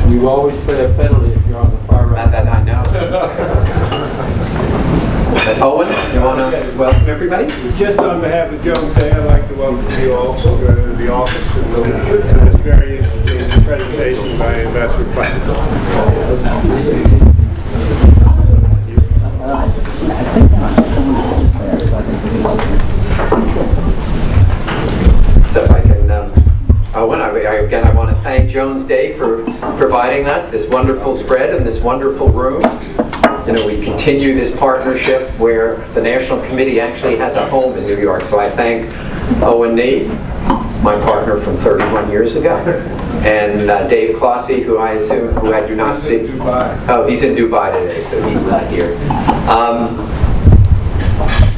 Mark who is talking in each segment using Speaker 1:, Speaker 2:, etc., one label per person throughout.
Speaker 1: You always pay a penalty if you're on the far right.
Speaker 2: That I know. But Owen, you want to welcome everybody?
Speaker 3: Just on behalf of Jones Day, I'd like to welcome you all to the office and this very interesting presentation by Ambassador Platt.
Speaker 2: So if I can, Owen, again, I want to thank Jones Day for providing us this wonderful spread and this wonderful room. You know, we continue this partnership where the National Committee actually has a home in New York. So I thank Owen Nee, my partner from 31 years ago, and Dave Clossy, who I do not see. Oh, he's in Dubai today, so he's not here.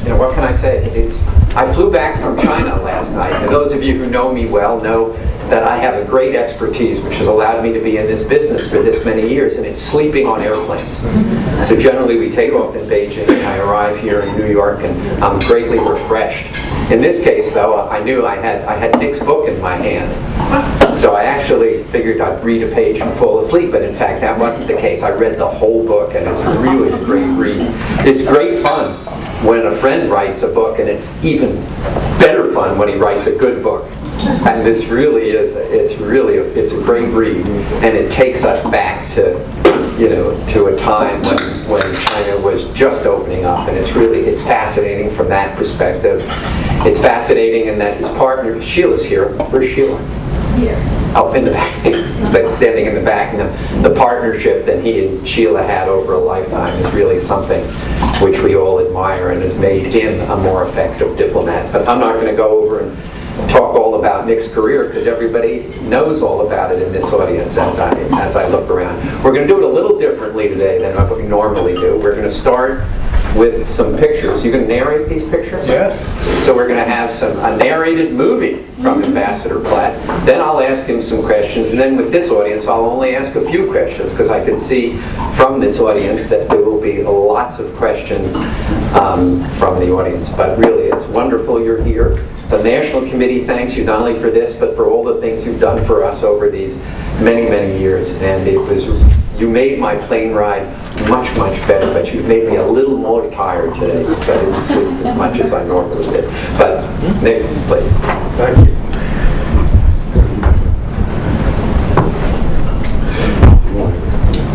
Speaker 2: You know, what can I say? I flew back from China last night, and those of you who know me well know that I have a great expertise which has allowed me to be in this business for this many years, and it's sleeping on airplanes. So generally we take off in Beijing and I arrive here in New York and I'm greatly refreshed. In this case though, I knew I had Nick's book in my hand. So I actually figured I'd read a page and fall asleep, but in fact that wasn't the case. I read the whole book and it's really a great read. It's great fun when a friend writes a book, and it's even better fun when he writes a good book. And this really is, it's a great read, and it takes us back to, you know, to a time when China was just opening up, and it's fascinating from that perspective. It's fascinating in that his partner, Sheila's here. Where's Sheila?
Speaker 4: Here.
Speaker 2: Oh, in the back. Like standing in the back. And the partnership that he and Sheila had over a lifetime is really something which we all admire and has made him a more effective diplomat. But I'm not going to go over and talk all about Nick's career because everybody knows all about it in this audience as I look around. We're going to do it a little differently today than what we normally do. We're going to start with some pictures. You can narrate these pictures?
Speaker 3: Yes.
Speaker 2: So we're going to have a narrated movie from Ambassador Platt. Then I'll ask him some questions, and then with this audience I'll only ask a few questions because I can see from this audience that there will be lots of questions from the audience. But really, it's wonderful you're here. The National Committee thanks you not only for this, but for all the things you've done for us over these many, many years. And you made my plane ride much, much better, but you made me a little more tired today since I didn't sleep as much as I normally did. But Nick, please.
Speaker 3: Thank you.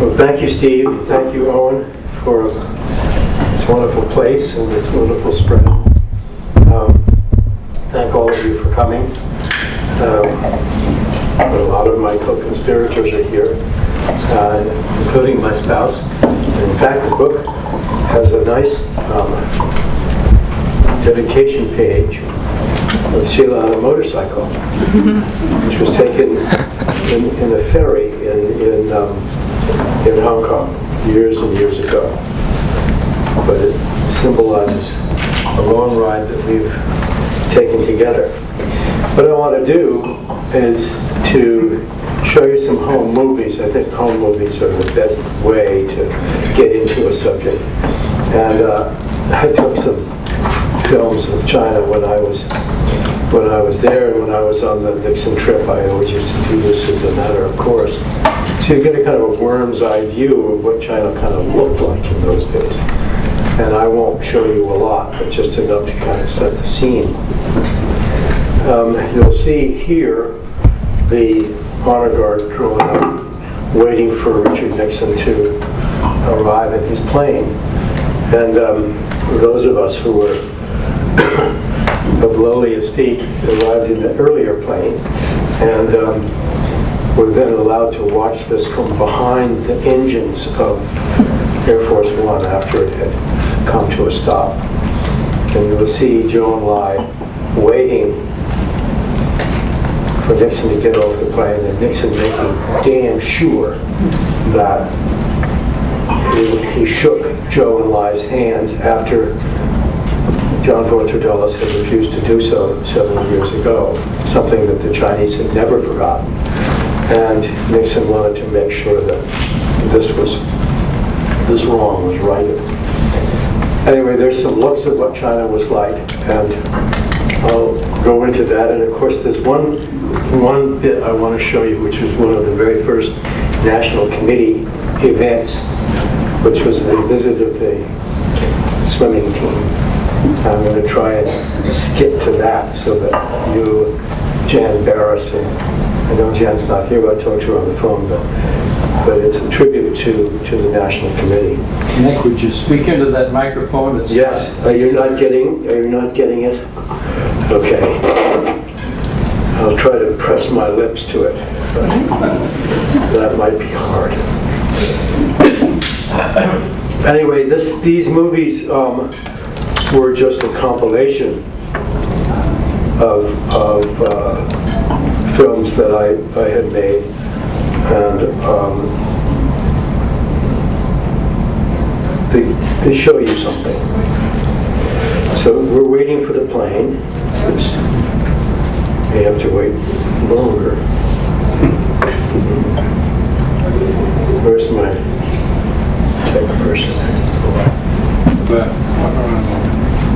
Speaker 3: Well, thank you, Steve. Thank you, Owen, for this wonderful place and this wonderful spread. Thank all of you for coming. A lot of my co-conspirators are here, including my spouse. And in fact, the book has a nice dedication page of Sheila on a motorcycle, which was taken in a ferry in Hong Kong years and years ago. But it symbolizes a long ride that we've taken together. What I want to do is to show you some home movies. I think home movies are the best way to get into a subject. And I took some films of China when I was there, and when I was on the Nixon trip. I always used to do this as a matter of course. So you get a kind of a worm's eye view of what China kind of looked like in those days. And I won't show you a lot, but just enough to kind of set the scene. You'll see here the honor guard drawn up, waiting for Richard Nixon to arrive in his plane. And those of us who were of lowly estate arrived in the earlier plane, and were then allowed to watch this from behind the engines of Air Force One after it had come to a stop. And you will see Joan Lai waiting for Nixon to get off the plane, and Nixon making damn sure that he shook Joan Lai's hands after John Porter Dulles had refused to do so 7 years ago, something that the Chinese had never forgotten. And Nixon wanted to make sure that this wrong was righted. Anyway, there's some looks at what China was like, and I'll go into that. And of course, there's one bit I want to show you, which was one of the very first National Committee events, which was the visit of the swimming team. I'm going to try and skip to that so that you, Jan Barris, and I know Jan's not here, but I talked to her on the phone, but it's a tribute to the National Committee.
Speaker 1: Nick, would you speak into that microphone?
Speaker 3: Yes. Are you not getting it? Okay. I'll try to press my lips to it. That might be hard. Anyway, these movies were just a compilation of films that I had made, and they show you something. So we're waiting for the plane. We have to wait longer. Where's my tech person?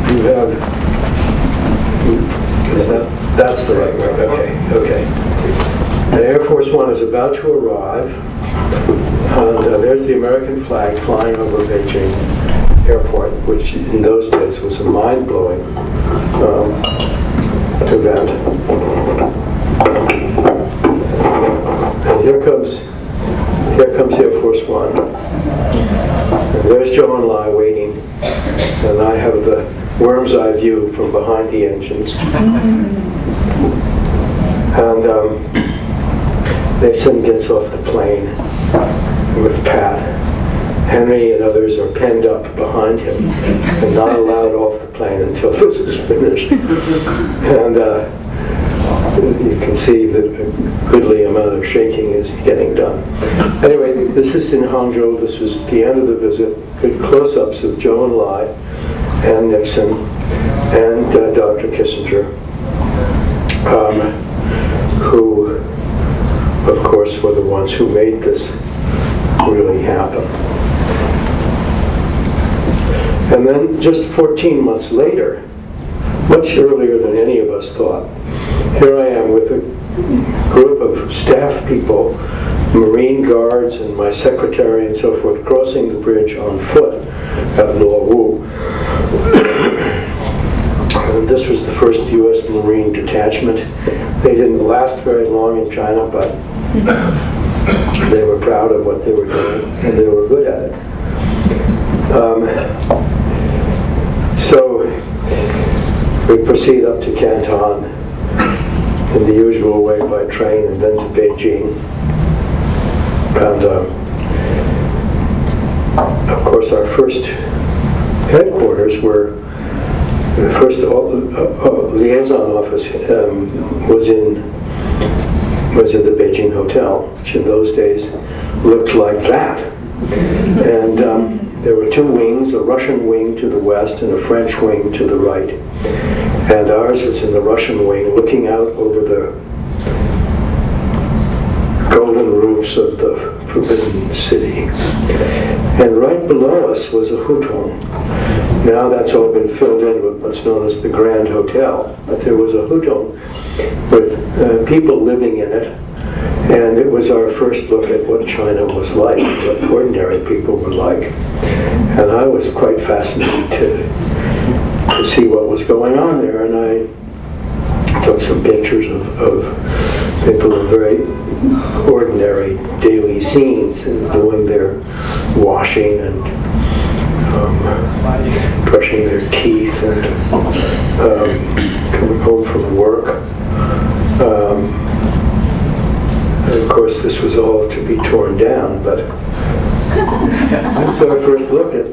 Speaker 3: You have. That's the right way. Okay. The Air Force One is about to arrive, and there's the American flag flying over Beijing Airport, which in those days was a mind-blowing event. And here comes Air Force One. And there's Joe and Lai waiting, and I have the worm's eye view from behind the engines. And Nixon gets off the plane with Pat. Henry and others are penned up behind him and not allowed off the plane until this is finished. And you can see that a goodly amount of shaking is getting done. Anyway, this is in Hangzhou. This was the end of the visit. Good close-ups of Zhou Enlai and Nixon and Dr. Kissinger, who, of course, were the ones who made this really happen. And then just 14 months later, much earlier than any of us thought, here I am with a group of staff people, Marine guards and my secretary and so forth, crossing the bridge on foot at Luowu. And this was the first U.S. Marine detachment. They didn't last very long in China, but they were proud of what they were doing, and they were good at it. So we proceed up to Canton in the usual way by train, and then to Beijing. And of course, our first headquarters were, the first liaison office was in the Beijing Hotel, which in those days looked like that. And there were two wings, a Russian wing to the west and a French wing to the right. And ours was in the Russian wing, looking out over the golden roofs of the Forbidden City. And right below us was a hutong. Now that's all been filled in with what's known as the Grand Hotel. But there was a hutong with people living in it. And it was our first look at what China was like, what ordinary people were like. And I was quite fascinated to see what was going on there. And I took some pictures of people in very ordinary daily scenes and doing their washing and brushing their teeth and coming home from work. And of course, this was all to be torn down, but it was our first look at,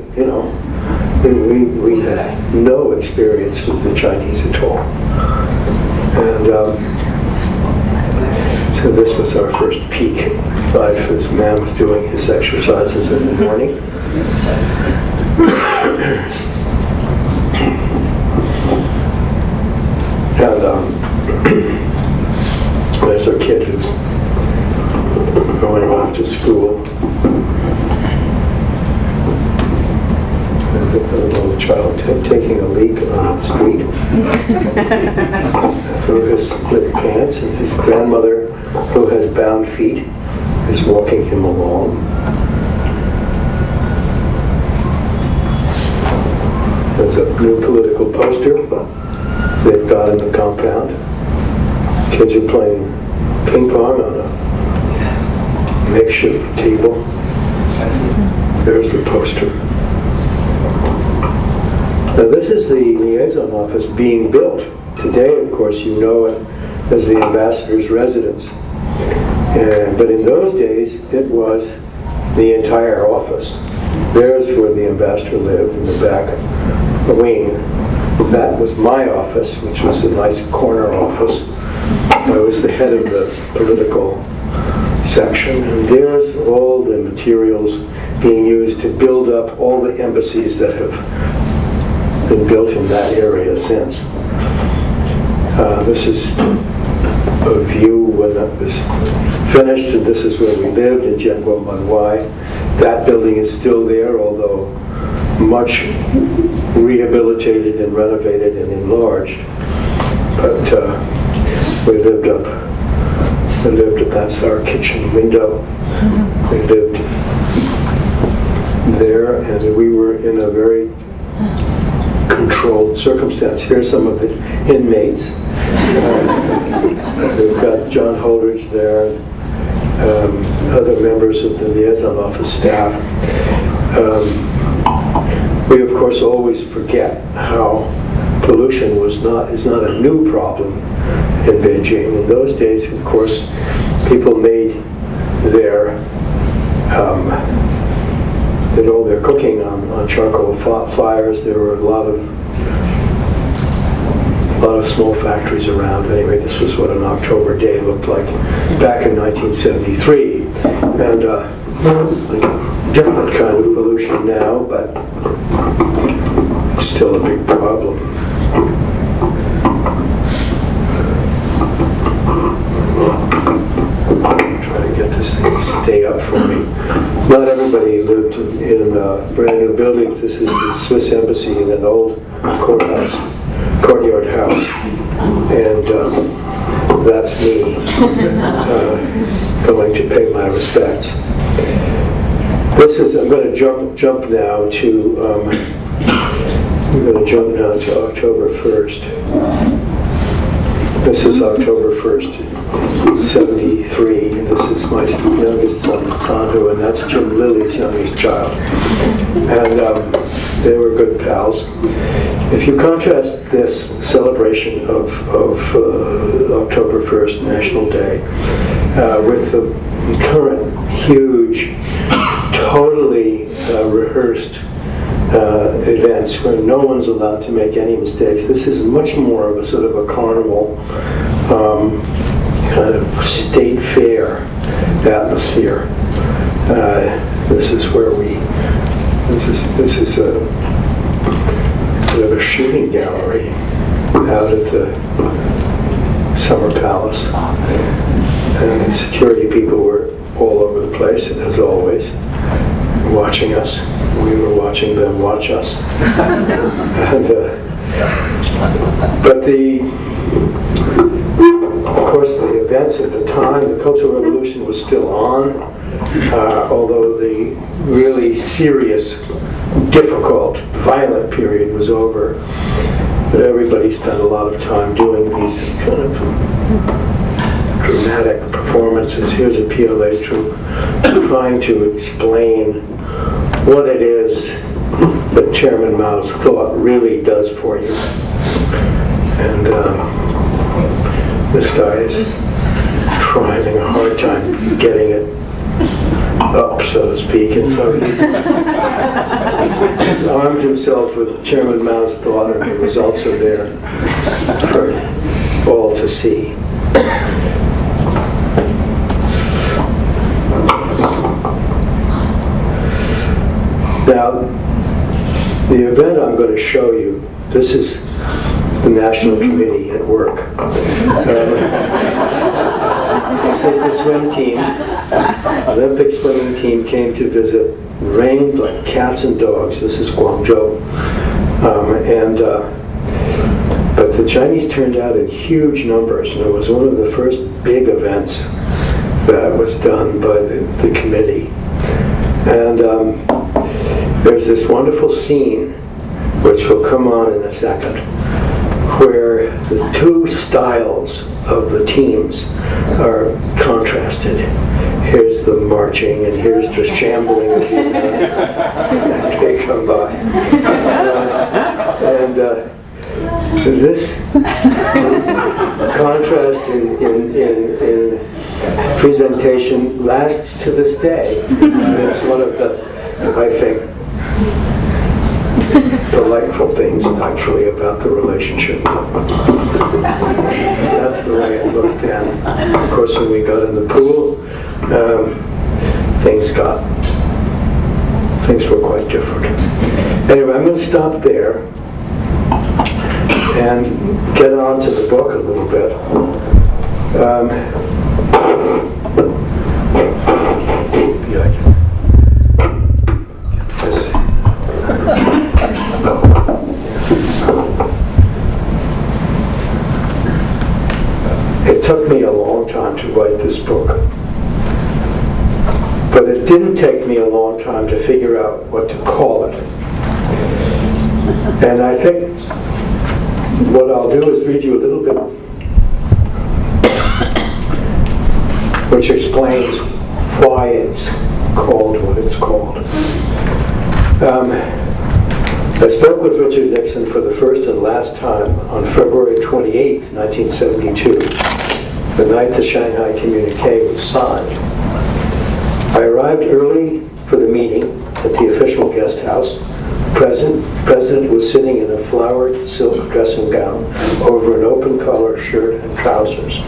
Speaker 3: we had no experience with the Chinese at all. And so this was our first peek life as man was doing his exercises in the morning. And there's a kid who's going off to school. a little child taking a leak on the street through his split pants, and his grandmother, who has bound feet, is walking him along. There's a new political poster they've got in the compound. Kids are playing ping pong on a makeshift table. There's the poster. Now this is the liaison office being built. Today, of course, you know it as the ambassador's residence. But in those days, it was the entire office. There's where the ambassador lived, in the back wing. That was my office, which was a nice corner office. I was the head of the political section, and there's all the materials being used to build up all the embassies that have been built in that area since. This is a view when that was finished, and this is where we lived in Genwa Manwai. That building is still there, although much rehabilitated and renovated and enlarged. But we lived up, that's our kitchen window. We lived there, and we were in a very controlled circumstance. Here's some of the inmates. We've got John Holdridge there, other members of the liaison office staff. We of course always forget how pollution is not a new problem in Beijing. In those days, of course, people made did all their cooking on charcoal fires. There were a lot of small factories around. Anyway, this was what an October day looked like back in 1973. And a different kind of pollution now, but it's still a big problem. Try to get this thing to stay up for me. Not everybody lived in brand new buildings. This is the Swiss embassy in an old courtyard house, and that's me going to pay my respects. I'm going to jump now to October 1st. This is October 1st, 73, and this is my youngest son, Sanhu, and that's Jim Lilly's youngest child. And they were good pals. If you contrast this celebration of October 1st, National Day, with the current huge, totally rehearsed events where no one's allowed to make any mistakes. This is much more of a sort of a carnival, kind of state fair atmosphere. This is where this is a sort of a shooting gallery out at the Summer Palace. And the security people were all over the place, as always, watching us. We were watching them watch us. And, but of course, the events at the time, the Cultural Revolution was still on, although the really serious, difficult, violent period was over. But everybody spent a lot of time doing these kind of dramatic performances. Here's a PLA troupe trying to explain what it is that Chairman Mao's thought really does for you. And this guy is trying a hard time getting it up, so to speak, and so he's armed himself with Chairman Mao's thought, and the results are there for all to see. Now, the event I'm going to show you, this is the National Committee at work. This is the swim team. Olympic swimming team came to visit rained like cats and dogs. This is Guangzhou. But the Chinese turned out in huge numbers, and it was one of the first big events that was done by the committee. And there's this wonderful scene, which will come on in a second, where the two styles of the teams are contrasted. Here's the marching, and here's the shambling of the Americans as they come by. This contrast in presentation lasts to this day. And it's one of the, I think, delightful things actually about the relationship. That's the way it looked then. Of course, when we got in the pool, things were quite different. Anyway, I'm going to stop there and get on to the book a little bit. It took me a long time to write this book, but it didn't take me a long time to figure out what to call it. And I think what I'll do is read you a little bit which explains why it's called what it's called. I spoke with Richard Nixon for the first and last time on February 28, 1972, the night the Shanghai communique was signed. I arrived early for the meeting at the official guest house. President was sitting in a flowered silk dressing gown over an open collar shirt and trousers,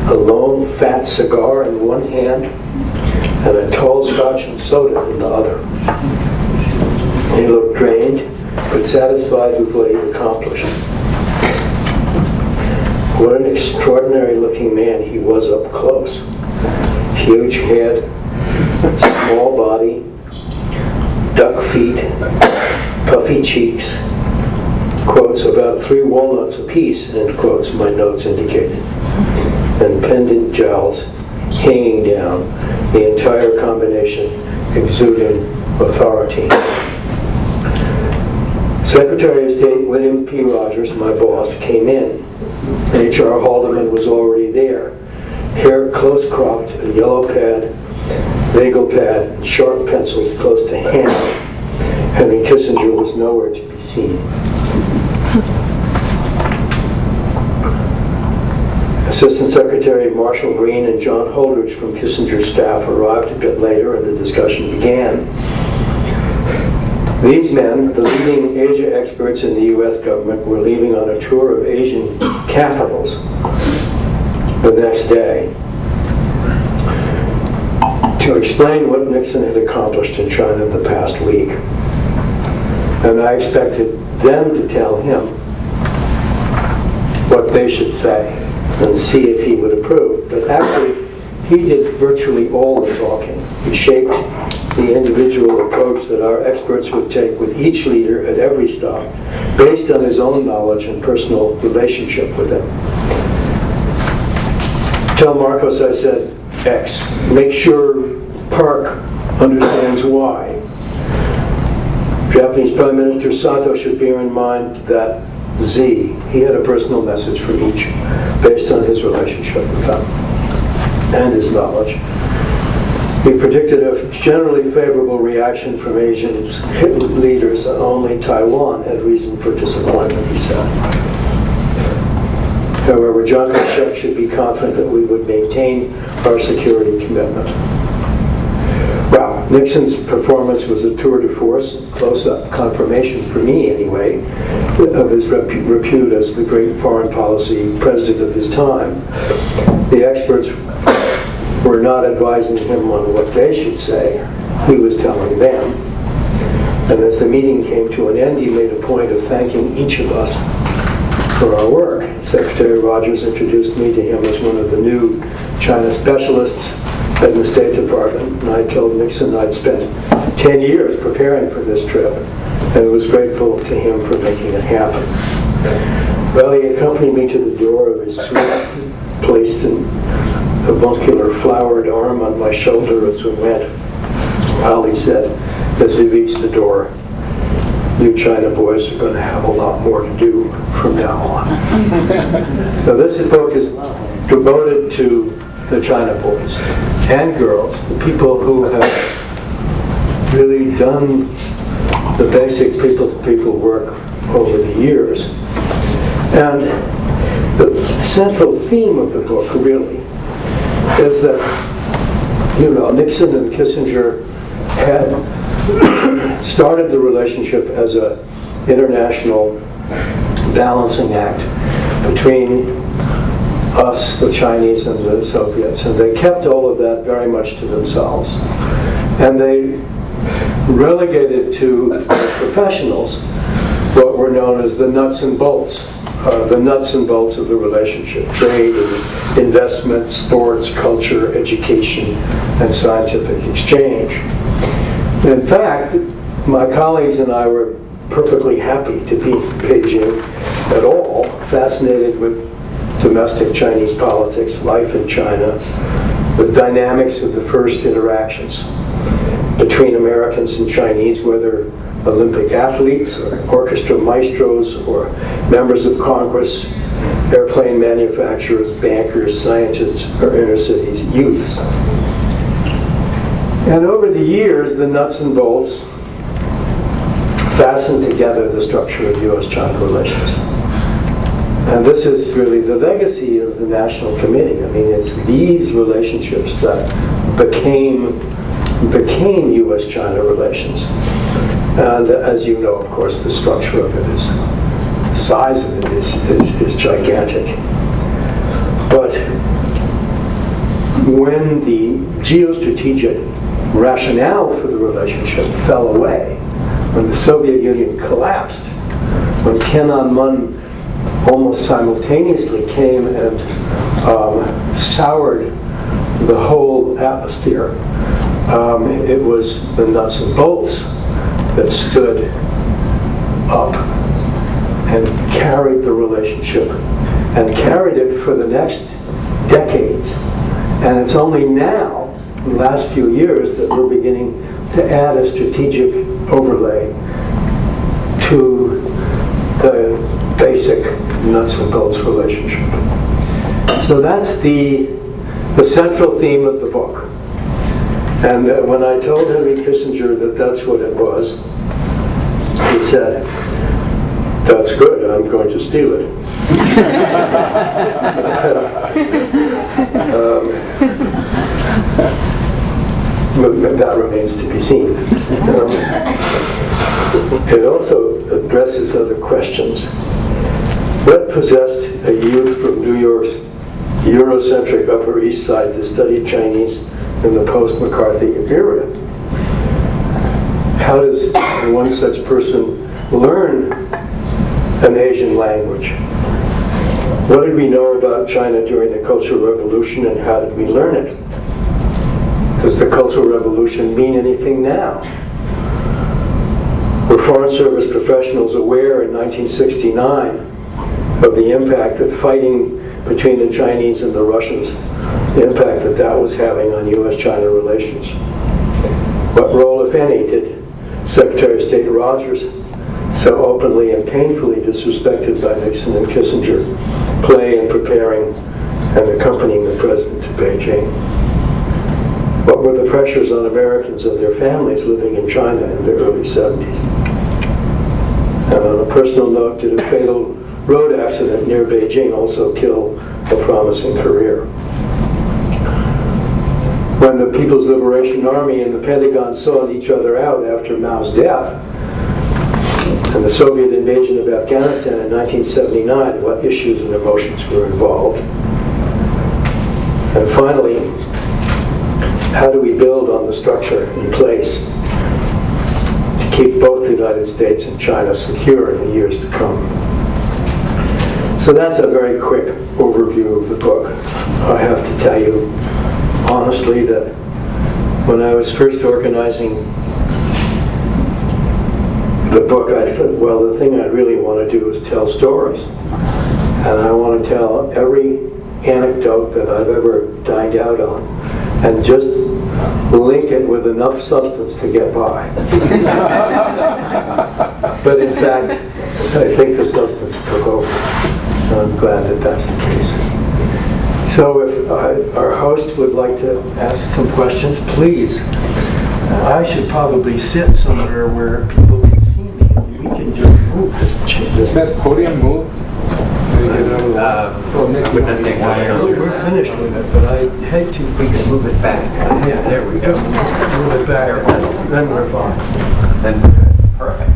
Speaker 3: a lone fat cigar in one hand and a tall scotch and soda in the other. He looked drained, but satisfied with what he had accomplished. What an extraordinary looking man he was up close. Huge head, small body, duck feet, puffy cheeks, quotes, about 3 walnuts apiece, end quotes, my notes indicated, and pendant jowls hanging down, the entire combination exuding authority. Secretary of State William P. Rogers, my boss, came in. H.R. Haldeman was already there. Hair close cropped, a yellow pad, bagel pad, and sharp pencils close to hand. Henry Kissinger was nowhere to be seen. Assistant Secretary Marshall Green and John Holdridge from Kissinger's staff arrived a bit later, and the discussion began. These men, the leading Asia experts in the U.S. government, were leaving on a tour of Asian capitals the next day to explain what Nixon had accomplished in China the past week. And I expected them to tell him what they should say and see if he would approve. But actually, he did virtually all the talking. He shaped the individual approach that our experts would take with each leader at every stop, based on his own knowledge and personal relationship with them. Tell Marcos I said X. Make sure Park understands Y. Japanese Prime Minister Sato should bear in mind that Z. He had a personal message for each, based on his relationship with them and his knowledge. He predicted a generally favorable reaction from Asian leaders, and only Taiwan had reason for disappointment, he said. However, Chiang Kai-shek should be confident that we would maintain our security commitment. Well, Nixon's performance was a tour de force, close-up confirmation, for me anyway, of his repute as the great foreign policy president of his time. The experts were not advising him on what they should say. He was telling them. And as the meeting came to an end, he made a point of thanking each of us for our work. Secretary Rogers introduced me to him as one of the new China specialists, in the State Department, and I told Nixon I'd spent 10 years preparing for this trip, and was grateful to him for making it happen. Well, he accompanied me to the door of his suite, placed an avuncular flowered arm on my shoulder as we went. While he said, as we reached the door, "You China boys are going to have a lot more to do from now on." So this book is devoted to the China boys and girls, the people who have really done the basic people-to-people work over the years. And the central theme of the book, really, is that, Nixon and Kissinger had started the relationship as an international balancing act between us, the Chinese, and the Soviets. And they kept all of that very much to themselves. And they relegated to professionals what were known as the nuts and bolts of the relationship: trade, and investment, sports, culture, education, and scientific exchange. In fact, my colleagues and I were perfectly happy to be in Beijing at all, fascinated with domestic Chinese politics, life in China, the dynamics of the first interactions between Americans and Chinese, whether Olympic athletes or orchestra maestros or members of Congress, airplane manufacturers, bankers, scientists, or inner cities youths. And over the years, the nuts and bolts fastened together the structure of U.S. China relations. And this is really the legacy of the National Committee. I mean, it's these relationships that became U.S. China relations. And as you know, of course, the structure of it is, the size of it is gigantic. But when the geostrategic rationale for the relationship fell away, when the Soviet Union collapsed, when Tiananmen almost simultaneously came and soured the whole atmosphere, it was the nuts and bolts that stood up and carried the relationship and carried it for the next decades. And it's only now, in the last few years, that we're beginning to add a strategic overlay to the basic nuts and bolts relationship. So that's the central theme of the book. And when I told Henry Kissinger that that's what it was, he said, "That's good, I'm going to steal it." But that remains to be seen. It also addresses other questions. What possessed a youth from New York's Eurocentric Upper East Side to study Chinese in the post-McCarthy era? How does one such person learn an Asian language? What did we know about China during the Cultural Revolution, and how did we learn it? Does the Cultural Revolution mean anything now? Were Foreign Service professionals aware in 1969 of the impact that fighting between the Chinese and the Russians, the impact that was having on U.S.-China relations? What role, if any, did Secretary of State Rogers, so openly and painfully disrespected by Nixon and Kissinger, play in preparing and accompanying the President to Beijing? What were the pressures on Americans and their families living in China in the early 70s? And on a personal note, did a fatal road accident near Beijing also kill a promising career? When the People's Liberation Army and the Pentagon sought each other out after Mao's death, and the Soviet invasion of Afghanistan in 1979, what issues and emotions were involved? And finally, how do we build on the structure in place to keep both the United States and China secure in the years to come? So that's a very quick overview of the book. I have to tell you, honestly that when I was first organizing the book, I thought, well, the thing I really want to do is tell stories. And I want to tell every anecdote that I've ever dined out on and just link it with enough substance to get by. But in fact, I think the substance took over. I'm glad that that's the case. So if our host would like to ask some questions, please. I should probably sit somewhere where people can see me. We can just move this.
Speaker 1: Does that podium move?
Speaker 3: We're finished with it, but I had to
Speaker 2: Move it back. Yeah, there we go.
Speaker 3: just move it back, then we're fine.
Speaker 2: Then, perfect.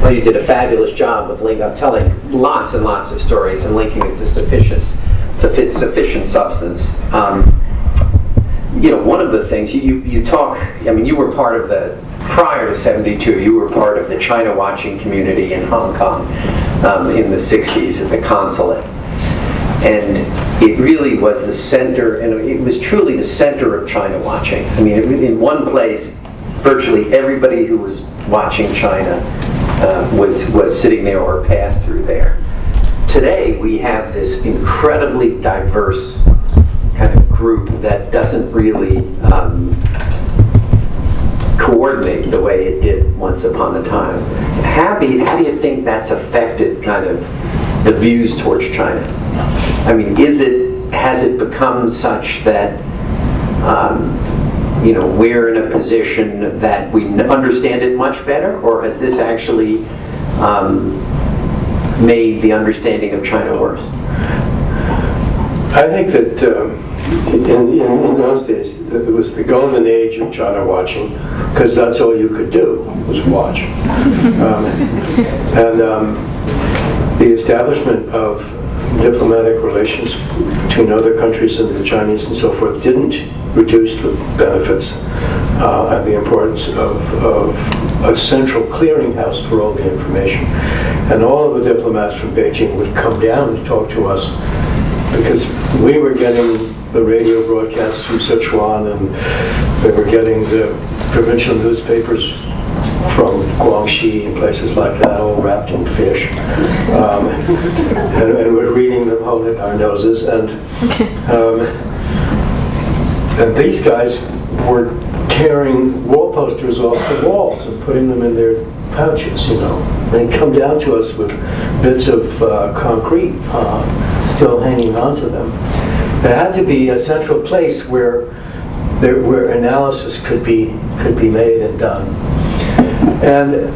Speaker 2: Well, you did a fabulous job of telling lots and lots of stories and linking it to sufficient substance. One of the things you talk, I mean, you were part of prior to '72, you were part of the China watching community in Hong Kong in the '60s at the consulate. And it really was the center, and it was truly the center of China watching. I mean, in one place, virtually everybody who was watching China was sitting there or passed through there. Today, we have this incredibly diverse kind of group that doesn't really coordinate the way it did once upon a time. How do you think that's affected kind of the views towards China? I mean, has it become such that we're in a position that we understand it much better, or has this actually made the understanding of China worse?
Speaker 3: I think that in those days, it was the golden age of China watching, because that's all you could do, was watch. The establishment of diplomatic relations between other countries and the Chinese and so forth didn't reduce the benefits and the importance of a central clearinghouse for all the information. And all of the diplomats from Beijing would come down to talk to us, because we were getting the radio broadcasts from Sichuan, and they were getting the provincial newspapers from Guangxi and places like that, all wrapped in fish. And we're reading them holding our noses. And these guys were tearing wall posters off the walls and putting them in their pouches, They'd come down to us with bits of concrete still hanging onto them. There had to be a central place where analysis could be made and done. And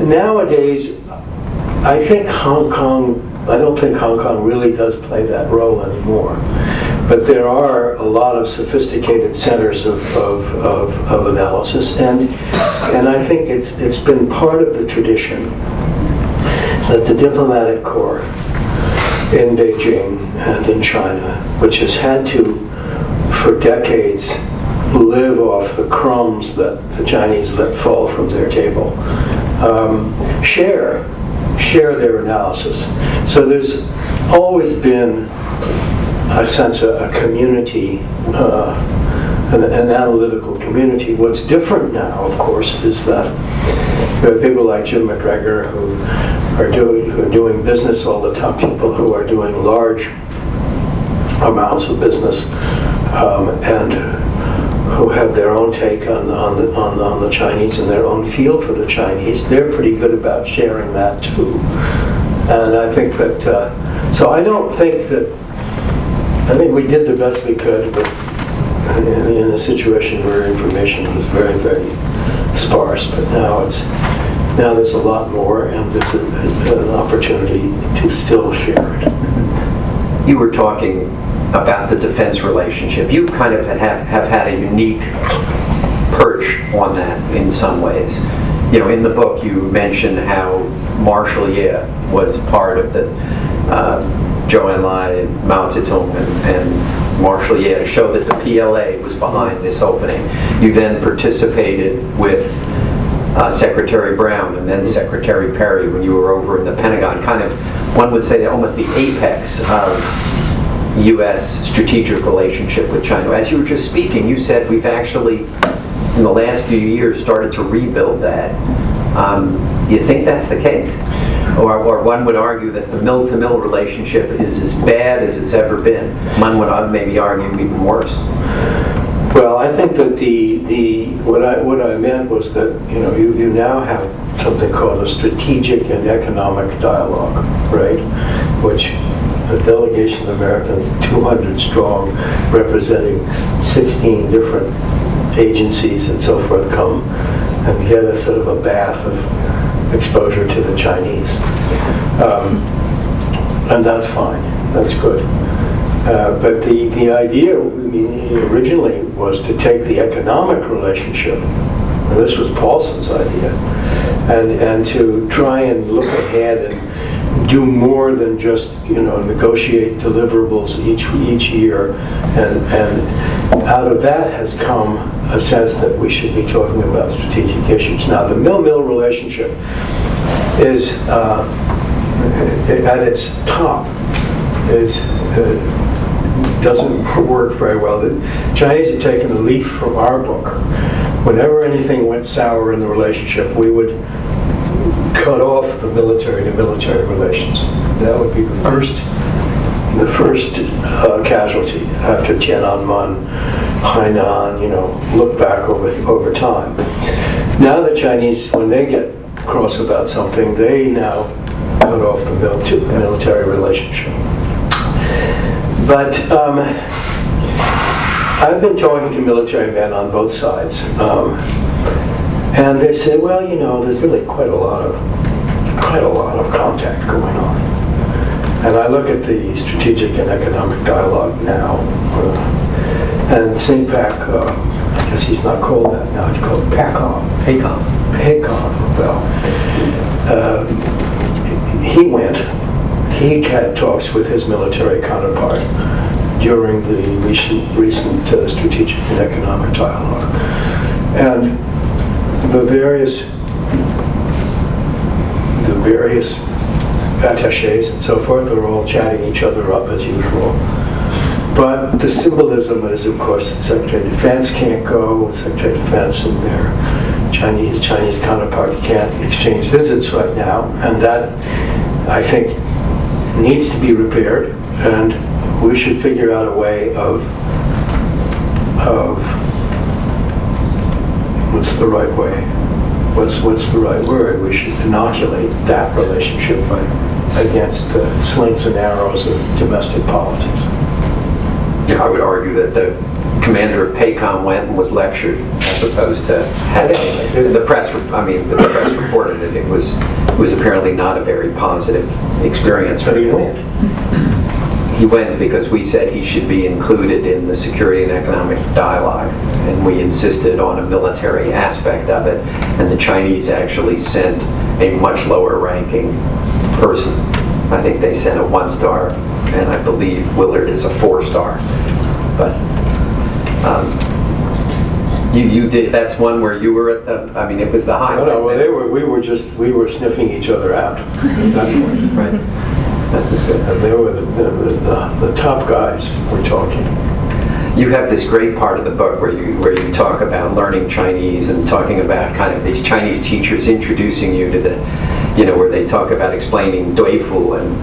Speaker 3: nowadays, I don't think Hong Kong really does play that role anymore. But there are a lot of sophisticated centers of analysis, and I think it's been part of the tradition that the diplomatic corps in Beijing and in China, which has had to, for decades, live off the crumbs that the Chinese let fall from their table, share their analysis. So there's always been a sense of a community, an analytical community. What's different now, of course, is that there are people like Jim McGregor who are doing business all the time, people who are doing large amounts of business, and who have their own take on the Chinese and their own feel for the Chinese. They're pretty good about sharing that too. And I think that, I think we did the best we could, but in a situation where information was very, very sparse. But now there's a lot more, and there's an opportunity to still share it.
Speaker 2: You were talking about the defense relationship. You kind of have had a unique perch on that in some ways. In the book you mention how Marshal Ye was part of the Zhou Enlai, Mao Zedong, and Marshal Ye to show that the PLA was behind this opening. You then participated with Secretary Brown and then Secretary Perry when you were over in the Pentagon, kind of, one would say, almost the apex of U.S. strategic relationship with China. As you were just speaking, you said we've actually, in the last few years, started to rebuild that. Do you think that's the case? Or one would argue that the mill-to-mill relationship is as bad as it's ever been. One would maybe argue even worse.
Speaker 3: Well, I think that what I meant was that you now have something called a strategic and economic dialogue, right? Which a delegation of Americans, 200 strong, representing 16 different agencies and so forth, come and get a sort of a bath of exposure to the Chinese. And that's fine, that's good. But the idea originally was to take the economic relationship, and this was Paulson's idea, and to try and look ahead and do more than just negotiate deliverables each year, and out of that has come a sense that we should be talking about strategic issues. Now, the mill-mill relationship is at its top doesn't work very well. The Chinese had taken a leaf from our book. Whenever anything went sour in the relationship, we would cut off the military-to-military relations. That would be the first casualty after Tiananmen, Hainan. Look back over time. Now the Chinese, when they get cross about something, they now cut off the military relationship. But I've been talking to military men on both sides, and they say, well, there's really quite a lot of contact going on. And I look at the strategic and economic dialogue now, and CINPAC, I guess he's not called that now, he's called PACOM. Well, he had talks with his military counterpart during the recent strategic and economic dialogue. And the various attachés and so forth are all chatting each other up as usual. But the symbolism is, of course, the Secretary of Defense can't go, the Secretary of Defense and their Chinese counterpart can't exchange visits right now, and that, I think, needs to be repaired, and we should figure out a way of what's the right way? What's the right word? We should inoculate that relationship against the slings and arrows of domestic politics.
Speaker 2: Yeah, I would argue that the commander of PACOM went and was lectured as opposed to had anything. The press reported it. It was apparently not a very positive experience.
Speaker 3: But he went.
Speaker 2: He went because we said he should be included in the security and economic dialogue, and we insisted on a military aspect of it, and the Chinese actually sent a much lower ranking person. I think they sent a 1-star, and I believe Willard is a 4-star. But you did. That's one where you were at the. I mean, it was the high.
Speaker 3: No. Well, we were sniffing each other out at that point.
Speaker 2: Right. That was good.
Speaker 3: And they were the top guys we're talking.
Speaker 2: You have this great part of the book where you talk about learning Chinese and talking about kind of these Chinese teachers introducing you to the, where they talk about explaining Duifu and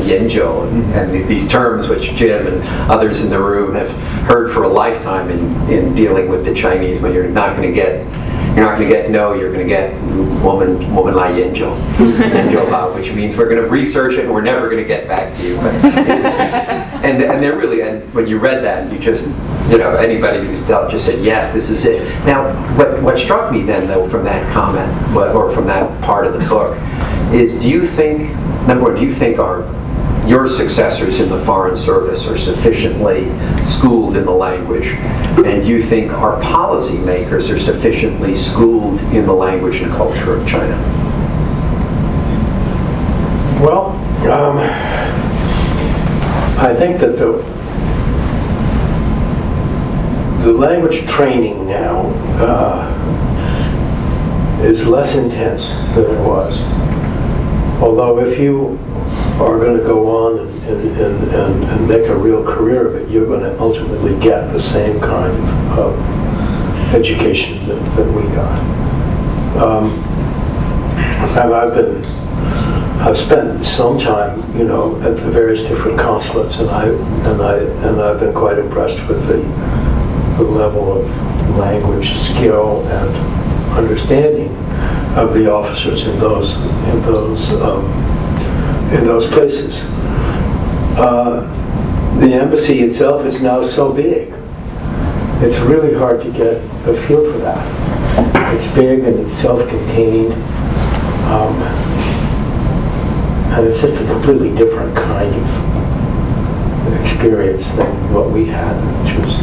Speaker 2: Yanzhou and these terms which Jim and others in the room have heard for a lifetime in dealing with the Chinese. When you're not going to get no, you're going to get woman lai Yanzhou la, which means we're going to research it and we're never going to get back to you. But, and they're really, and when you read that, you just, anybody who's dealt just said, yes, this is it. Now, what struck me then, though, from that comment, or from that part of the book, is do you think your successors in the Foreign Service are sufficiently schooled in the language, and do you think our policymakers are sufficiently schooled in the language and culture of China?
Speaker 3: Well, I think that the language training now is less intense than it was. Although if you are going to go on and make a real career of it, you're going to ultimately get the same kind of education that we got. And I've spent some time, at the various different consulates, and I've been quite impressed with the level of language skill and understanding of the officers in those places. The embassy itself is now so big. It's really hard to get a feel for that. It's big and it's self-contained, and it's just a completely different kind of experience than what we had, which was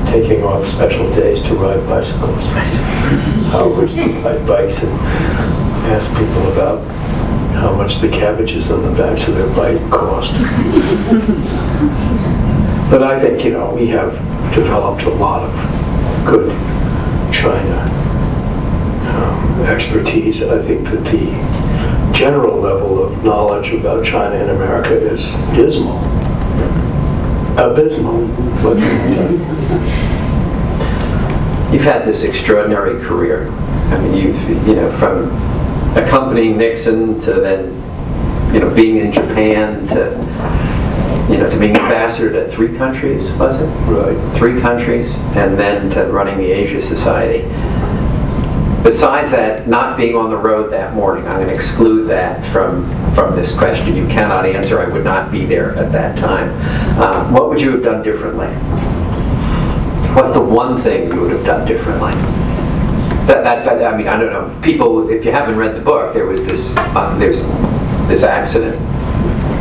Speaker 3: taking off special days to ride bicycles. Hours to ride bikes and ask people about how much the cabbages on the backs of their bike cost. But I think, we have developed a lot of good China expertise. I think that the general level of knowledge about China and America is dismal. Abysmal.
Speaker 2: You've had this extraordinary career. I mean, you've, from accompanying Nixon to then, being in Japan to being ambassador to 3 countries, was it?
Speaker 3: Right.
Speaker 2: 3 countries, and then to running the Asia Society. Besides that, not being on the road that morning, I'm going to exclude that from this question. You cannot answer. I would not be there at that time. What would you have done differently? What's the one thing you would have done differently? I mean, I don't know. People, if you haven't read the book, there was there's this accident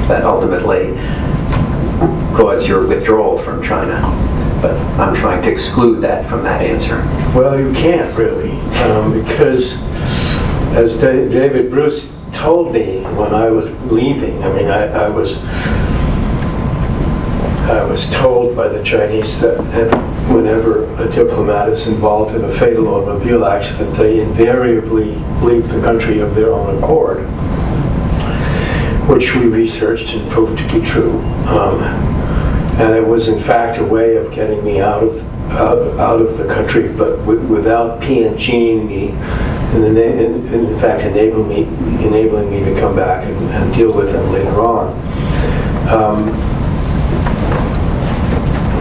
Speaker 2: that ultimately caused your withdrawal from China. But I'm trying to exclude that from that answer.
Speaker 3: Well, you can't really, because as David Bruce told me when I was leaving, I mean, I was told by the Chinese that whenever a diplomat is involved in a fatal automobile accident, they invariably leave the country of their own accord, which we researched and proved to be true. And it was in fact a way of getting me out of the country, but without PNGing me, and in fact enabling me to come back and deal with them later on.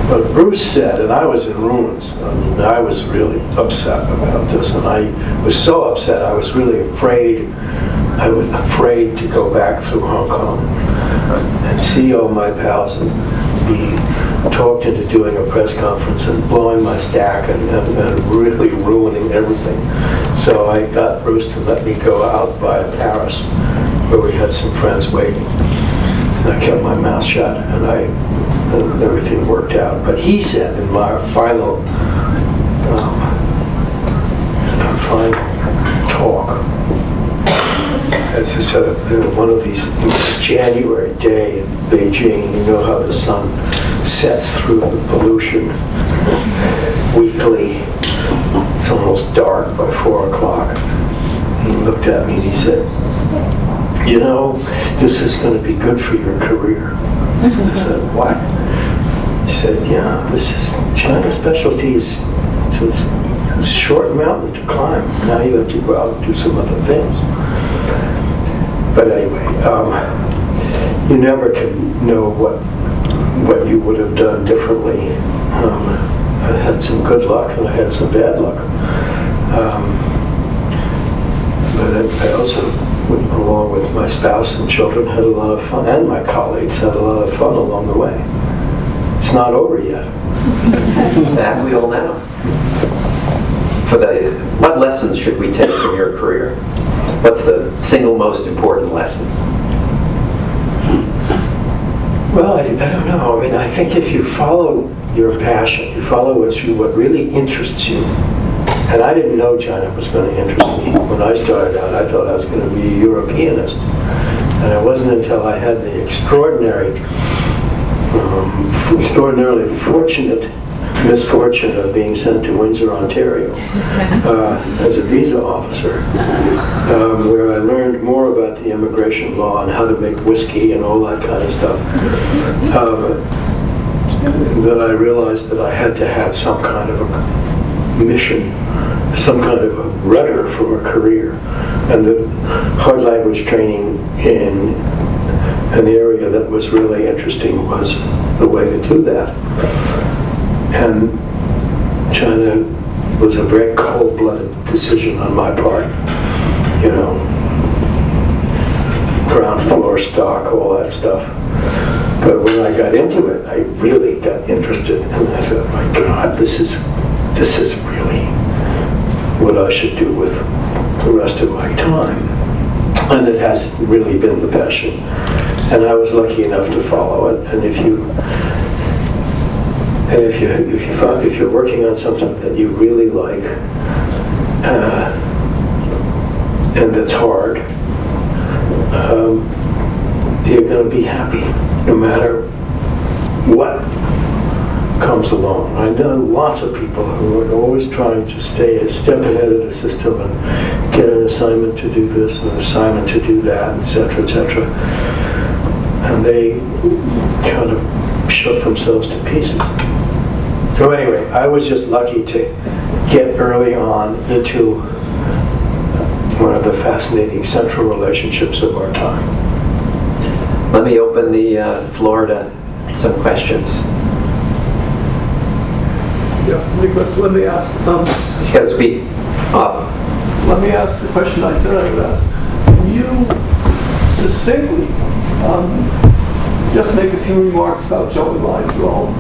Speaker 3: But Bruce said, and I was in ruins. I mean, I was really upset about this, and I was so upset I was really afraid. I was afraid to go back through Hong Kong and see all my pals and be talked into doing a press conference and blowing my stack and really ruining everything. So I got Bruce to let me go out by Paris, where we had some friends waiting. And I kept my mouth shut, and everything worked out. But he said in my final talk, as I said, one of these, January day in Beijing, you know how the sun sets through the pollution weekly. It's almost dark by 4 o'clock. He looked at me and he said, this is going to be good for your career. I said, what? He said, yeah, this is China's specialty is it's a short mountain to climb. Now you have to go out and do some other things. But anyway, you never can know what you would have done differently. I had some good luck and I had some bad luck. But I also, along with my spouse and children, had a lot of fun, and my colleagues had a lot of fun along the way. It's not over yet.
Speaker 2: That we all know. What lessons should we take from your career? What's the single most important lesson?
Speaker 3: Well, I don't know. I mean, I think if you follow your passion, you follow what really interests you. And I didn't know China was going to interest me. When I started out, I thought I was going to be a Europeanist. And it wasn't until I had the extraordinarily fortunate misfortune of being sent to Windsor, Ontario, as a visa officer, where I learned more about the immigration law and how to make whiskey and all that kind of stuff. That I realized that I had to have some kind of a mission, some kind of a rudder for a career, and that hard language training in an area that was really interesting was the way to do that. And China was a very cold-blooded decision on my part, you know, ground floor stock, all that stuff. But when I got into it, I really got interested, and I thought, my God, this is really what I should do with the rest of my time. And it has really been the passion. And I was lucky enough to follow it. And if you're working on something that you really like, and that's hard, you're going to be happy no matter what comes along. I know lots of people who are always trying to stay a step ahead of the system and get an assignment to do this and an assignment to do that, etc., etc. And they kind of shut themselves to pieces. So anyway, I was just lucky to get early on into one of the fascinating central relationships of our time.
Speaker 2: Let me open the floor to some questions.
Speaker 4: Yeah, Nicholas, let me ask.
Speaker 2: He's got to speak up.
Speaker 4: Let me ask the question I said I would ask. Can you succinctly just make a few remarks about Zhou Enlai's role?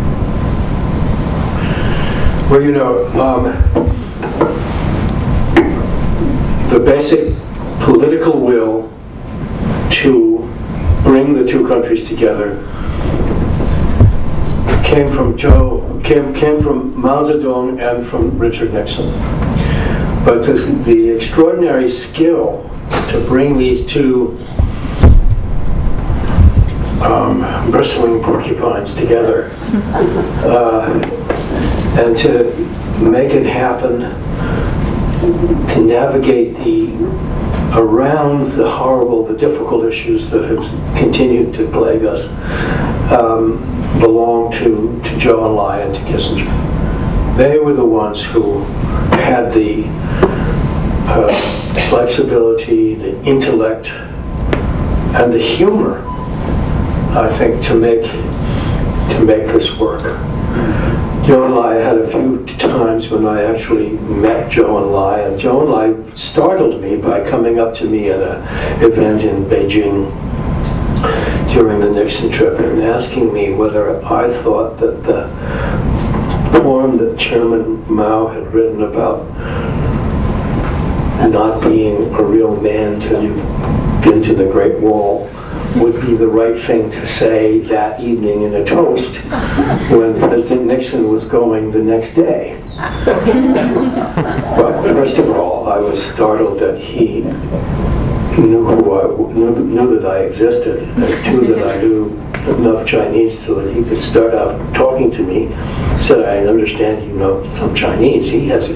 Speaker 3: Well, you know, the basic political will to bring the two countries together came from Mao Zedong and from Richard Nixon. But the extraordinary skill to bring these two bristling porcupines together and to make it happen, to navigate around the horrible, the difficult issues that have continued to plague us, belong to Zhou Enlai and to Kissinger. They were the ones who had the flexibility, the intellect, and the humor, I think, to make this work. Zhou Enlai had a few times when I actually met Zhou Enlai, and Zhou Enlai startled me by coming up to me at an event in Beijing during the Nixon trip and asking me whether I thought that the poem that Chairman Mao had written about not being a real man till you've been to the Great Wall would be the right thing to say that evening in a toast when President Nixon was going the next day. But first of all, I was startled that he knew that I existed, and two, that I knew enough Chinese so that he could start out talking to me. He said, I understand you know some Chinese. He has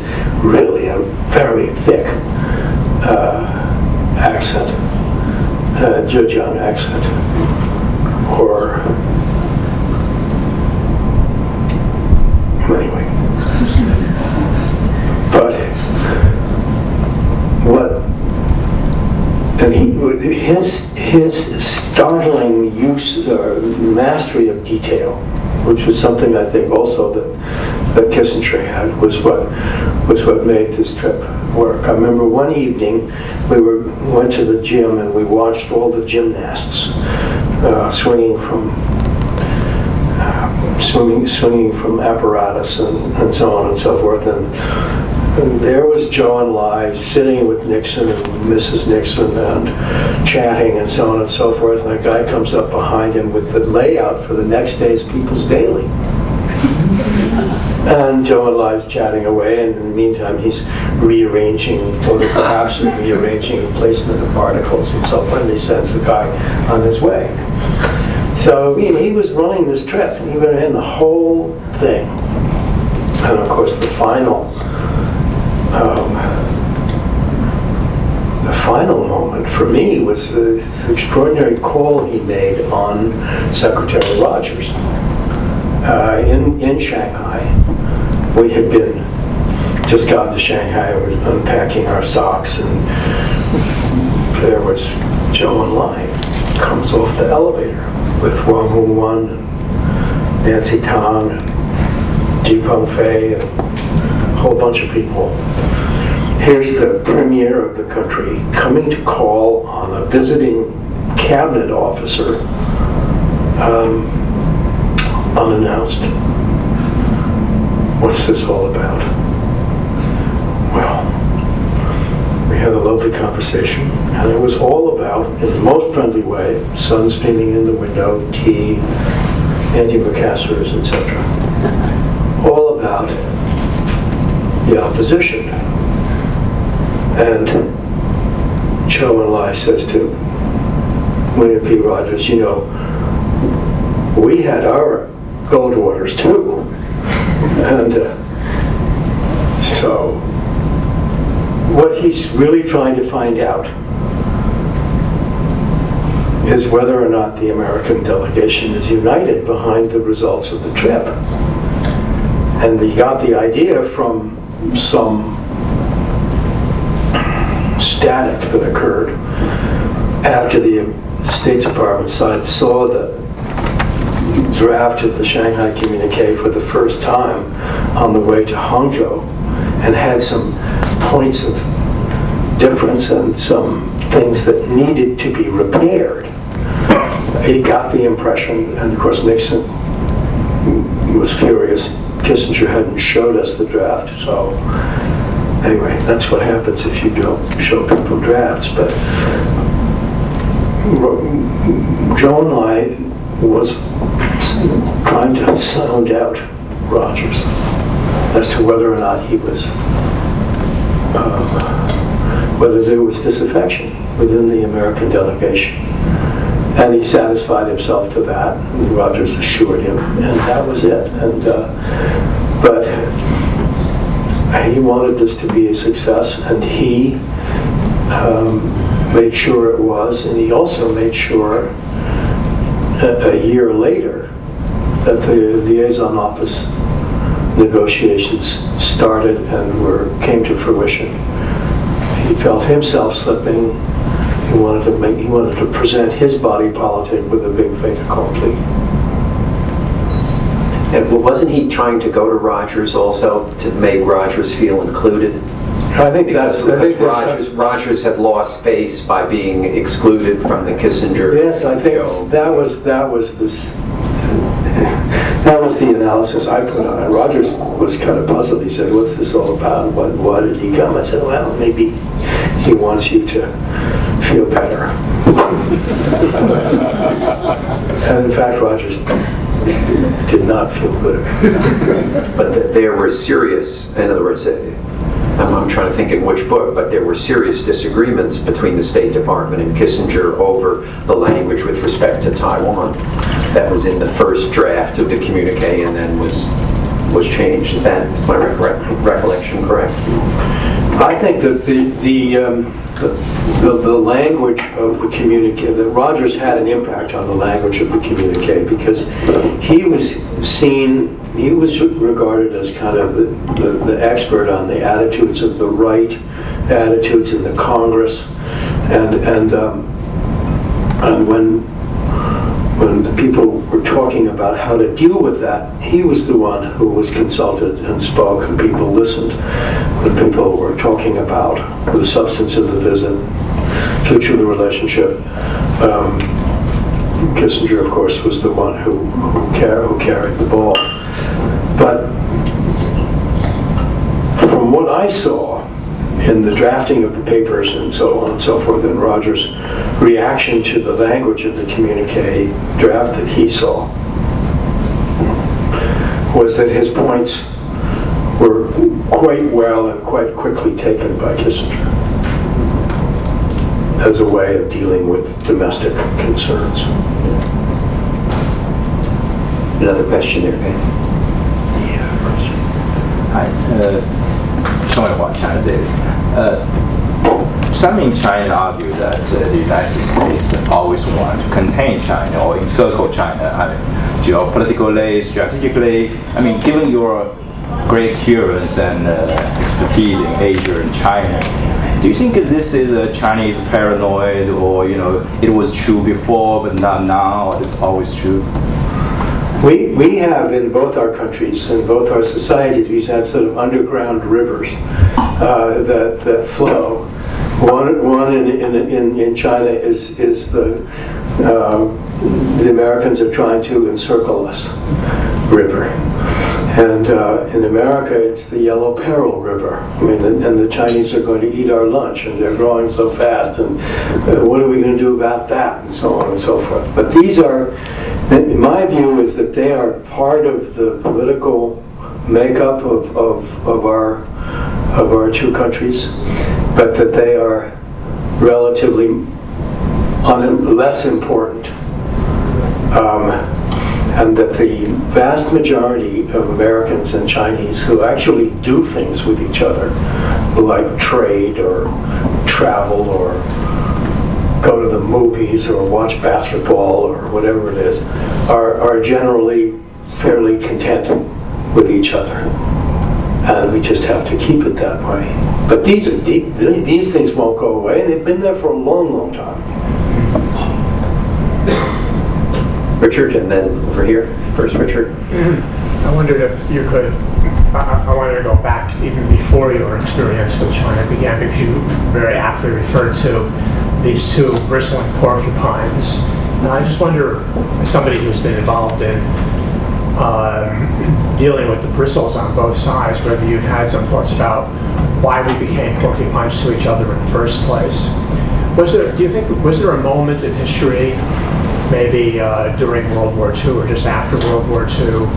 Speaker 3: really a very thick accent, Zhejiang accent, or anyway. But his startling use or mastery of detail, which was something I think also that Kissinger had, was what made this trip work. I remember one evening we went to the gym and we watched all the gymnasts swinging from apparatus and so on and so forth. And there was Zhou Enlai sitting with Nixon and Mrs. Nixon and chatting and so on and so forth. And a guy comes up behind him with the layout for the next day's People's Daily. And Zhou Enlai's chatting away, and in the meantime he's rearranging photographs and rearranging placement of articles and so forth. And he sends the guy on his way. So he was running this trip, and he ran the whole thing. And of course, the final moment for me was the extraordinary call he made on Secretary Rogers. In Shanghai, we had just gotten to Shanghai, we were unpacking our socks, and there was Zhou Enlai comes off the elevator with Wang Hongwan and Nancy Tang and Ji Pengfei and a whole bunch of people. Here's the premier of the country coming to call on a visiting cabinet officer unannounced. What's this all about? Well, we had a lovely conversation, and it was all about, in the most friendly way, sun streaming in the window, tea, antimacassars, etc. All about the opposition. And Zhou Enlai says to William P. Rogers, you know, we had our gold orders too. And so what he's really trying to find out is whether or not the American delegation is united behind the results of the trip. And he got the idea from some static that occurred after the State Department side saw the draft of the Shanghai communique for the first time on the way to Hangzhou, and had some points of difference and some things that needed to be repaired. He got the impression, and of course Nixon was furious. Kissinger hadn't showed us the draft, so anyway, that's what happens if you don't show people drafts. But Zhou Enlai was trying to sound out Rogers as to whether or not he was, whether there was disaffection within the American delegation. And he satisfied himself to that, and Rogers assured him, and that was it. And but he wanted this to be a success, and he made sure it was, and he also made sure a year later that the liaison office negotiations started and came to fruition. He felt himself slipping. He wanted to present his body politic with a big fait accompli.
Speaker 2: And wasn't he trying to go to Rogers also to make Rogers feel included?
Speaker 3: I think
Speaker 2: Rogers had lost face by being excluded from the Kissinger.
Speaker 3: Yes, I think that was the analysis I put on it. Rogers was kind of puzzled. He said, "What's this all about? Why did he come?" I said, "Well, maybe he wants you to feel better." And in fact, Rogers did not feel good.
Speaker 2: But there were serious, in other words, I'm trying to think in which book, but there were serious disagreements between the State Department and Kissinger over the language with respect to Taiwan. That was in the first draft of the communique and then was changed. Is my recollection correct?
Speaker 3: I think that the language of the communique, that Rogers had an impact on the language of the communique, because he was regarded as kind of the expert on the attitudes of the right, attitudes in the Congress, and when the people were talking about how to deal with that, he was the one who was consulted and spoke, and people listened when people were talking about the substance of the visit, future of the relationship. Kissinger, of course, was the one who carried the ball. But from what I saw in the drafting of the papers and so on and so forth, and Rogers' reaction to the language of the communique draft that he saw, was that his points were quite well and quite quickly taken by Kissinger as a way of dealing with domestic concerns.
Speaker 2: Another question there, Ben?
Speaker 3: Yeah,
Speaker 1: China Daily. Some in China argue that the United States always want to contain China or encircle China, geopolitically, strategically. I mean, given your great experience and expertise in Asia and China, do you think this is a Chinese paranoid, or it was true before but not now, or it's always true?
Speaker 3: We have in both our countries, in both our societies, we have sort of underground rivers that flow. One in China is the Americans are trying to encircle us river. And in America, it's the Yellow Peril River. I mean, and the Chinese are going to eat our lunch, and they're growing so fast, and what are we going to do about that, and so on and so forth. But these are, in my view, is that they are part of the political makeup of our two countries, but that they are relatively less important. And that the vast majority of Americans and Chinese who actually do things with each other, like trade or travel or go to the movies or watch basketball or whatever it is, are generally fairly content with each other. And we just have to keep it that way. But these things won't go away, and they've been there for a long, long time.
Speaker 2: Richard, and then over here. First, Richard.
Speaker 5: I wondered if you could, I wanted to go back even before your experience with China began, because you very aptly referred to these two bristling porcupines. And I just wonder, as somebody who's been involved in dealing with the bristles on both sides, whether you'd had some thoughts about why we became porcupines to each other in the first place. Was there a moment in history, maybe during World War II or just after World War II,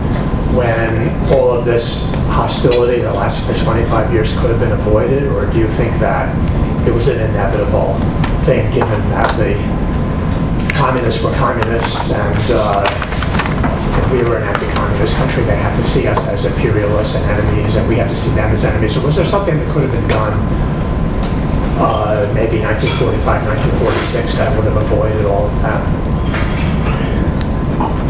Speaker 5: when all of this hostility that lasted for 25 years could have been avoided? Or do you think that it was an inevitable thing, given that the communists were communists, and if we were an anti-communist country, they had to see us as imperialists and enemies, and we had to see them as enemies? Or was there something that could have been done, maybe 1945, 1946, that would have avoided all of that?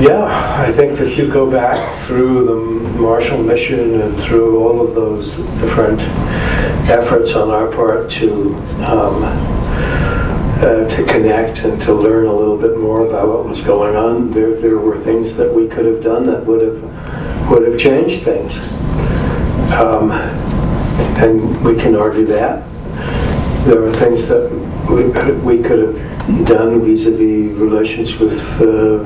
Speaker 3: Yeah, I think that you go back through the Marshall Mission and through all of those different efforts on our part to connect and to learn a little bit more about what was going on. There were things that we could have done that would have changed things, and we can argue that. There are things that we could have done vis-a-vis relations with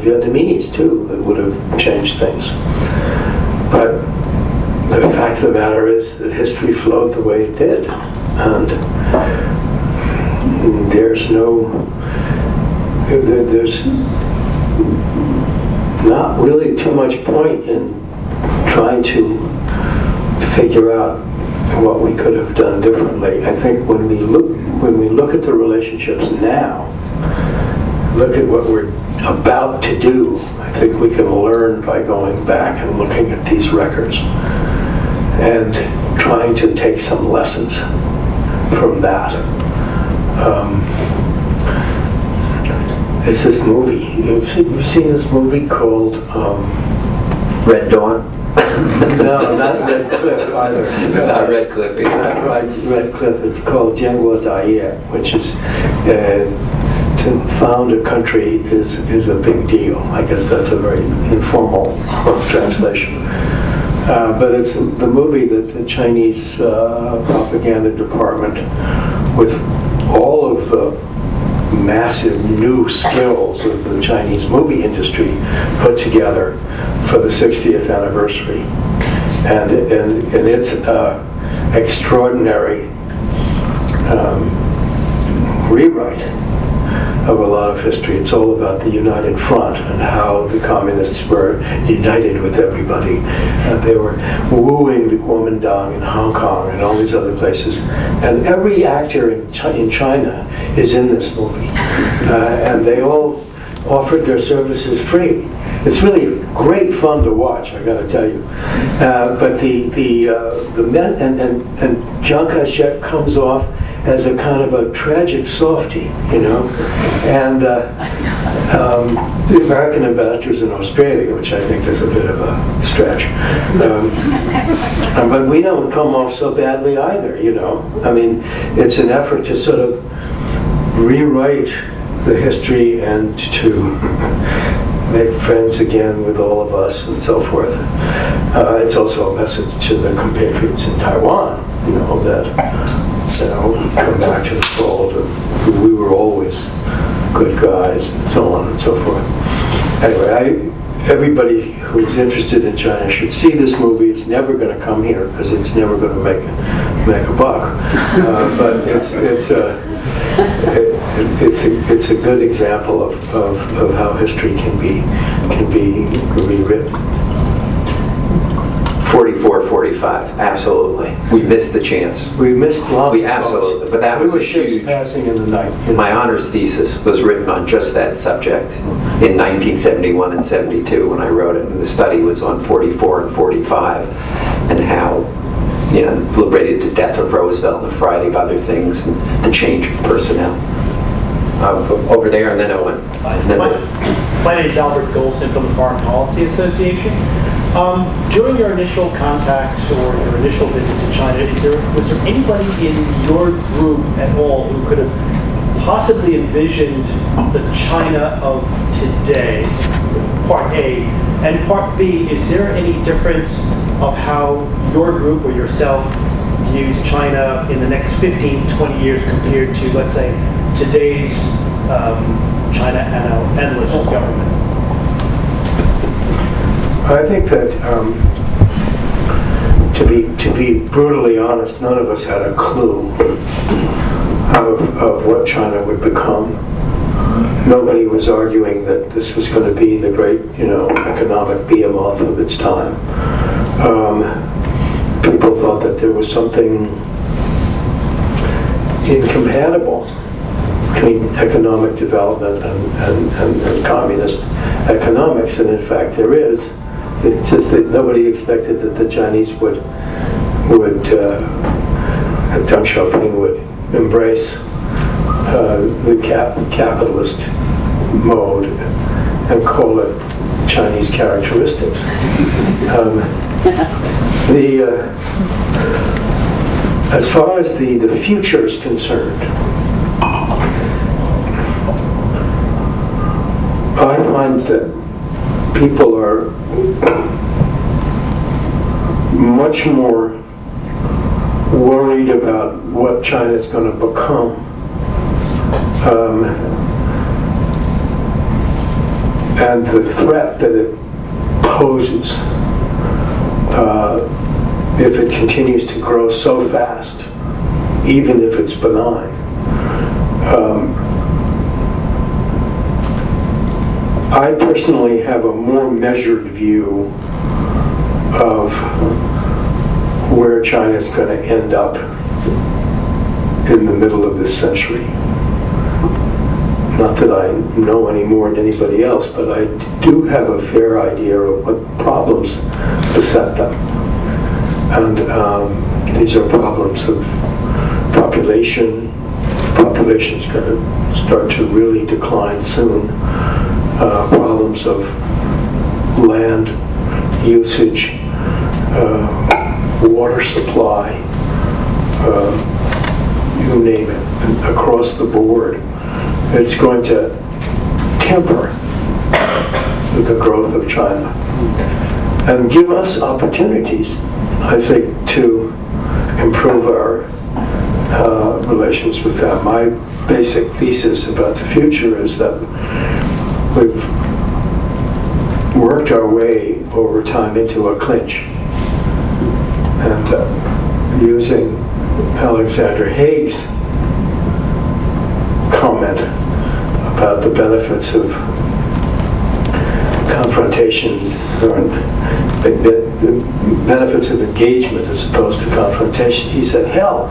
Speaker 3: Vietnamese too that would have changed things. But the fact of the matter is that history flowed the way it did, and there's not really too much point in trying to figure out what we could have done differently. I think when we look at the relationships now, look at what we're about to do, I think we can learn by going back and looking at these records and trying to take some lessons from that. It's this movie. You've seen this movie called
Speaker 2: Red Dawn?
Speaker 3: No, not Red Cliff either.
Speaker 2: Not Red Cliff either.
Speaker 3: Not Red Cliff. It's called Jianguo Daiye, which is to found a country is a big deal. I guess that's a very informal translation. But it's the movie that the Chinese propaganda department, with all of the massive new skills of the Chinese movie industry, put together for the 60th anniversary. And it's extraordinary rewrite of a lot of history. It's all about the United Front and how the communists were united with everybody. They were wooing the Kuomintang in Hong Kong and all these other places. And every actor in China is in this movie. And they all offered their services free. It's really great fun to watch, I got to tell you. But and Chiang Kai-shek comes off as a kind of a tragic softy, and the American ambassadors in Australia, which I think is a bit of a stretch, but we don't come off so badly either, I mean, it's an effort to sort of rewrite the history and to make friends again with all of us and so forth. It's also a message to the compatriots in Taiwan, that come back to the fold, and we were always good guys, and so on and so forth. Anyway, everybody who's interested in China should see this movie. It's never going to come here because it's never going to make a buck. But it's a good example of how history can be rewritten.
Speaker 2: 44, 45, absolutely. We missed the chance.
Speaker 3: We missed lots of
Speaker 2: absolutely, but that was a huge.
Speaker 3: Passing in the night.
Speaker 2: My honors thesis was written on just that subject in 1971 and 72 when I wrote it, and the study was on 44 and 45 and how, liberated to death of Roosevelt and a variety of other things, and the change of personnel. Over there, and then Owen.
Speaker 6: My name is Albert Golson from the Foreign Policy Association. During your initial contacts or your initial visit to China, was there anybody in your group at all who could have possibly envisioned the China of today? Part A. And part B, is there any difference of how your group or yourself views China in the next 15, 20 years compared to, let's say, today's China analyst government?
Speaker 3: I think that, to be brutally honest, none of us had a clue of what China would become. Nobody was arguing that this was going to be the great, economic behemoth of its time. People thought that there was something incompatible between economic development and communist economics, and in fact there is. It's just that nobody expected that the Chinese would Deng Xiaoping would embrace the capitalist mode and call it Chinese characteristics. As far as the future is concerned, I find that people are much more worried about what China is going to become and the threat that it poses if it continues to grow so fast, even if it's benign. I personally have a more measured view of where China is going to end up in the middle of this century. Not that I know any more than anybody else, but I do have a fair idea of what problems beset them. And these are problems of population. Population's going to start to really decline soon. Problems of land usage, water supply, you name it, across the board. It's going to temper the growth of China and give us opportunities, I think, to improve our relations with them. My basic thesis about the future is that we've worked our way over time into a clinch. And using Alexander Haig's comment about the benefits of confrontation, or the benefits of engagement as opposed to confrontation, he said, hell,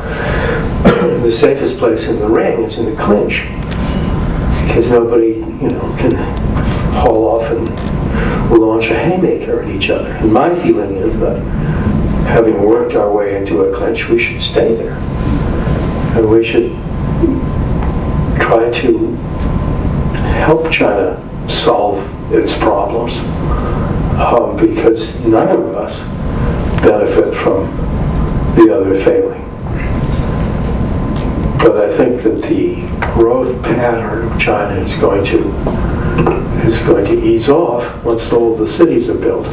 Speaker 3: the safest place in the ring is in the clinch, because nobody, can haul off and launch a haymaker at each other. And my feeling is that having worked our way into a clinch, we should stay there. And we should try to help China solve its problems, because none of us benefit from the other failing. But I think that the growth pattern of China is going to ease off once all the cities are built.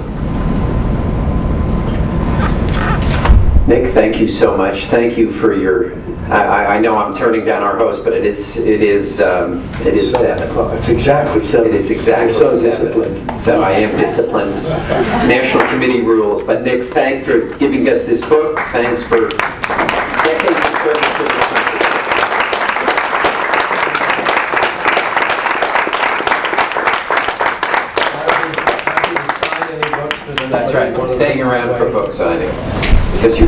Speaker 2: Nick, thank you so much. Thank you for your. I know I'm turning down our host, but it is 7.
Speaker 3: It's exactly 7.
Speaker 2: It is exactly
Speaker 3: I'm so
Speaker 2: 7.
Speaker 3: disciplined.
Speaker 2: So I am disciplined. National Committee rules. But Nick, thanks for giving us this book. Thanks for decades of service to this country. That's right. I'm staying around for books, I know. Because you